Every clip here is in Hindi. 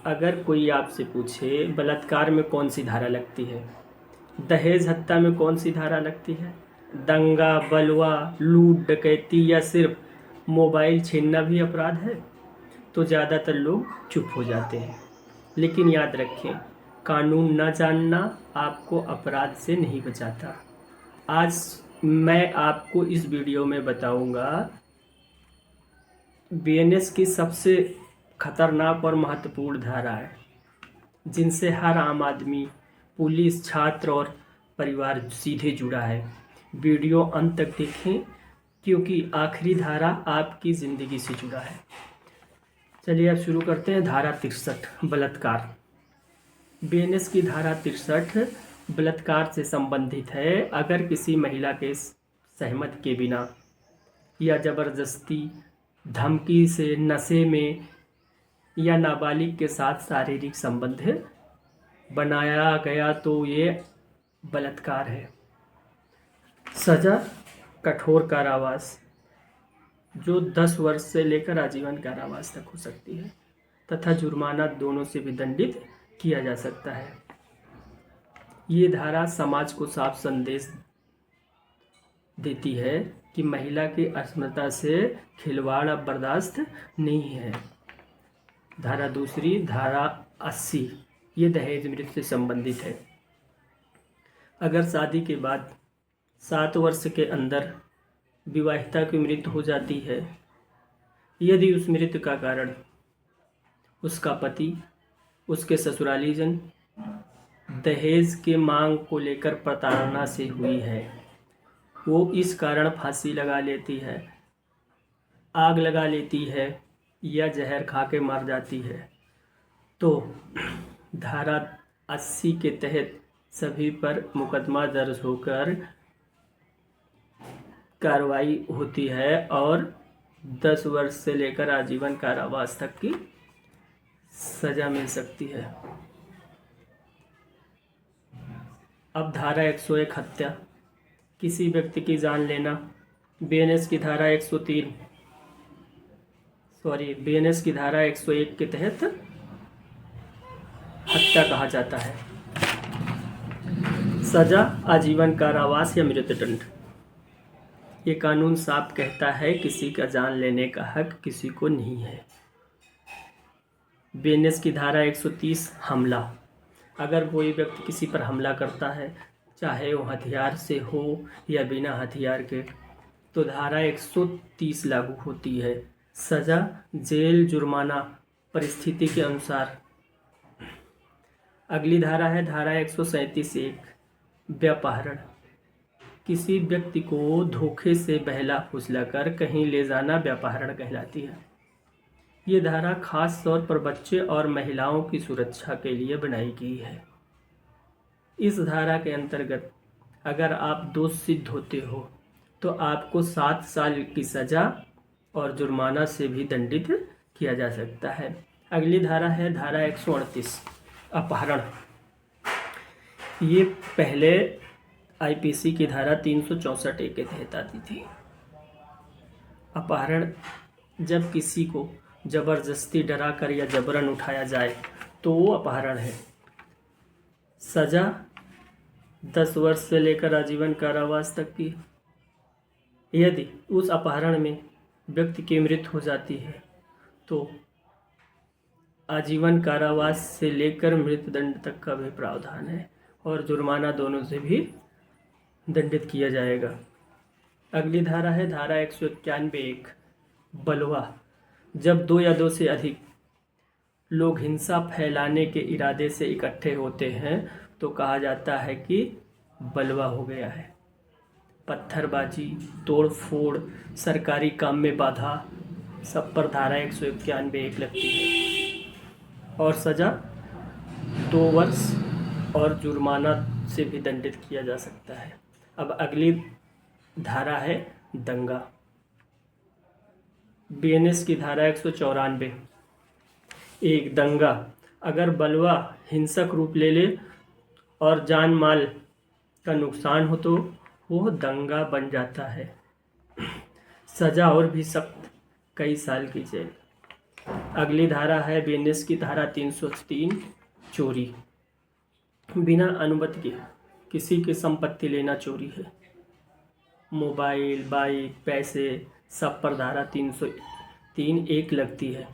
अगर कोई आपसे पूछे बलात्कार में कौन सी धारा लगती है, दहेज हत्या में कौन सी धारा लगती है, दंगा, बलवा, लूट, डकैती या सिर्फ मोबाइल छीनना भी अपराध है, तो ज़्यादातर लोग चुप हो जाते हैं। लेकिन याद रखें, कानून न जानना आपको अपराध से नहीं बचाता। आज मैं आपको इस वीडियो में बताऊंगा बीएनएस की सबसे खतरनाक और महत्वपूर्ण धाराएं, जिनसे हर आम आदमी, पुलिस, छात्र और परिवार सीधे जुड़ा है। वीडियो अंत तक देखें क्योंकि आखिरी धारा आपकी ज़िंदगी से जुड़ा है। चलिए अब शुरू करते हैं। धारा 63 बलात्कार। बीएनएस की धारा 63 बलात्कार से संबंधित है। अगर किसी महिला के सहमति के बिना या ज़बरदस्ती, धमकी से, नशे में या नाबालिग के साथ शारीरिक संबंध बनाया गया तो ये बलात्कार है। सज़ा कठोर कारावास जो 10 वर्ष से लेकर आजीवन कारावास तक हो सकती है तथा जुर्माना दोनों से भी दंडित किया जा सकता है। ये धारा समाज को साफ संदेश देती है कि महिला की अस्मिता से खिलवाड़ अब बर्दाश्त नहीं है। धारा दूसरी, धारा 80, ये दहेज मृत्यु से संबंधित है। अगर शादी के बाद 7 वर्ष के अंदर विवाहिता की मृत्यु हो जाती है, यदि उस मृत्यु का कारण उसका पति, उसके ससुरालीजन दहेज के मांग को लेकर प्रताड़ना से हुई है, वो इस कारण फांसी लगा लेती है, आग लगा लेती है या जहर खा के मर जाती है, तो धारा 80 के तहत सभी पर मुकदमा दर्ज होकर कार्रवाई होती है और 10 वर्ष से लेकर आजीवन कारावास तक की सजा मिल सकती है। अब धारा 101 हत्या, किसी व्यक्ति की जान लेना। बीएनएस की धारा 101 के तहत हत्या कहा जाता है। सजा आजीवन कारावास या मृत्युदंड। ये कानून साफ कहता है किसी का जान लेने का हक किसी को नहीं है। बीएनएस की धारा 130 हमला। अगर कोई व्यक्ति किसी पर हमला करता है, चाहे वो हथियार से हो या बिना हथियार के, तो धारा 130 लागू होती है। सजा जेल, जुर्माना परिस्थिति के अनुसार। अगली धारा है धारा 137(1) व्यापहरण। किसी व्यक्ति को धोखे से बहला फुसलाकर कहीं ले जाना व्यापहरण कहलाती है। ये धारा खास तौर पर बच्चे और महिलाओं की सुरक्षा के लिए बनाई गई है। इस धारा के अंतर्गत अगर आप दोषी सिद्ध होते हो तो आपको 7 साल की सजा और जुर्माना से भी दंडित किया जा सकता है। अगली धारा है धारा 138 अपहरण। ये पहले आईपीसी की धारा 364(a) के तहत आती थी। अपहरण जब किसी को जबरदस्ती डरा कर या जबरन उठाया जाए तो वो अपहरण है। सजा 10 वर्ष से लेकर आजीवन कारावास तक की। यदि उस अपहरण में व्यक्ति की मृत्यु हो जाती है तो आजीवन कारावास से लेकर मृत्युदंड तक का भी प्रावधान है और जुर्माना दोनों से भी दंडित किया जाएगा। अगली धारा है धारा 191(1) बलवा। जब 2 या 2 से अधिक लोग हिंसा फैलाने के इरादे से इकट्ठे होते हैं तो कहा जाता है कि बलवा हो गया है। पत्थरबाजी, तोड़ फोड़, सरकारी काम में बाधा, सब पर धारा 191(1) लगती है और सजा 2 वर्ष और जुर्माना से भी दंडित किया जा सकता है। अब अगली धारा है दंगा। बीएनएस की धारा 194 एक दंगा। अगर बलवा हिंसक रूप ले ले और जान माल का नुकसान हो तो वो दंगा बन जाता है। सजा और भी सख्त, कई साल की जेल। अगली धारा है बीएनएस की धारा 303 चोरी। बिना अनुमति के किसी की संपत्ति लेना चोरी है। मोबाइल, बाइक, पैसे सब पर धारा 303(1) लगती है।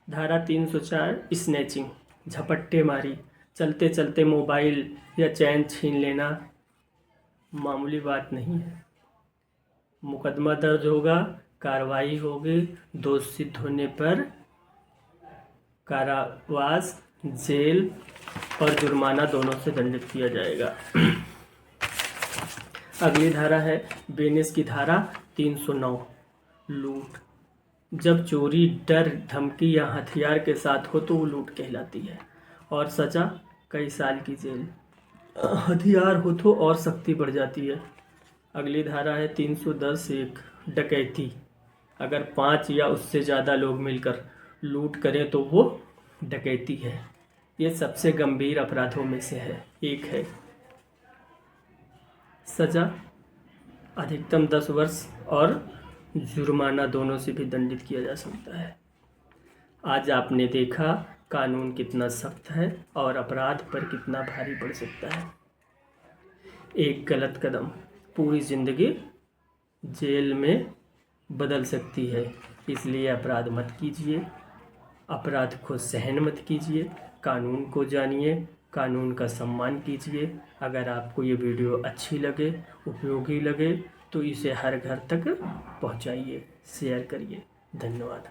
धारा 304 स्नैचिंग, झपट्टे मारी, चलते चलते मोबाइल या चैन छीन लेना मामूली बात नहीं है। मुकदमा दर्ज होगा, कार्रवाई होगी, दोष सिद्ध होने पर कारावास, जेल और जुर्माना दोनों से दंडित किया जाएगा। अगली धारा है बीएनएस की धारा 309 लूट। जब चोरी डर, धमकी या हथियार के साथ हो तो वो लूट कहलाती है और सजा कई साल की जेल। हथियार हो तो और सख्ती बढ़ जाती है। अगली धारा है 310(1) डकैती। अगर 5 या उससे ज़्यादा लोग मिलकर लूट करें तो वो डकैती है। ये सबसे गंभीर अपराधों में से एक है। सज़ा अधिकतम 10 वर्ष और जुर्माना दोनों से भी दंडित किया जा सकता है। आज आपने देखा कानून कितना सख्त है और अपराध पर कितना भारी पड़ सकता है। एक गलत कदम पूरी ज़िंदगी जेल में बदल सकती है। इसलिए अपराध मत कीजिए, अपराध को सहन मत कीजिए, कानून को जानिए, कानून का सम्मान कीजिए। अगर आपको ये वीडियो अच्छी लगे, उपयोगी लगे तो इसे हर घर तक पहुंचाइए, शेयर करिए। धन्यवाद।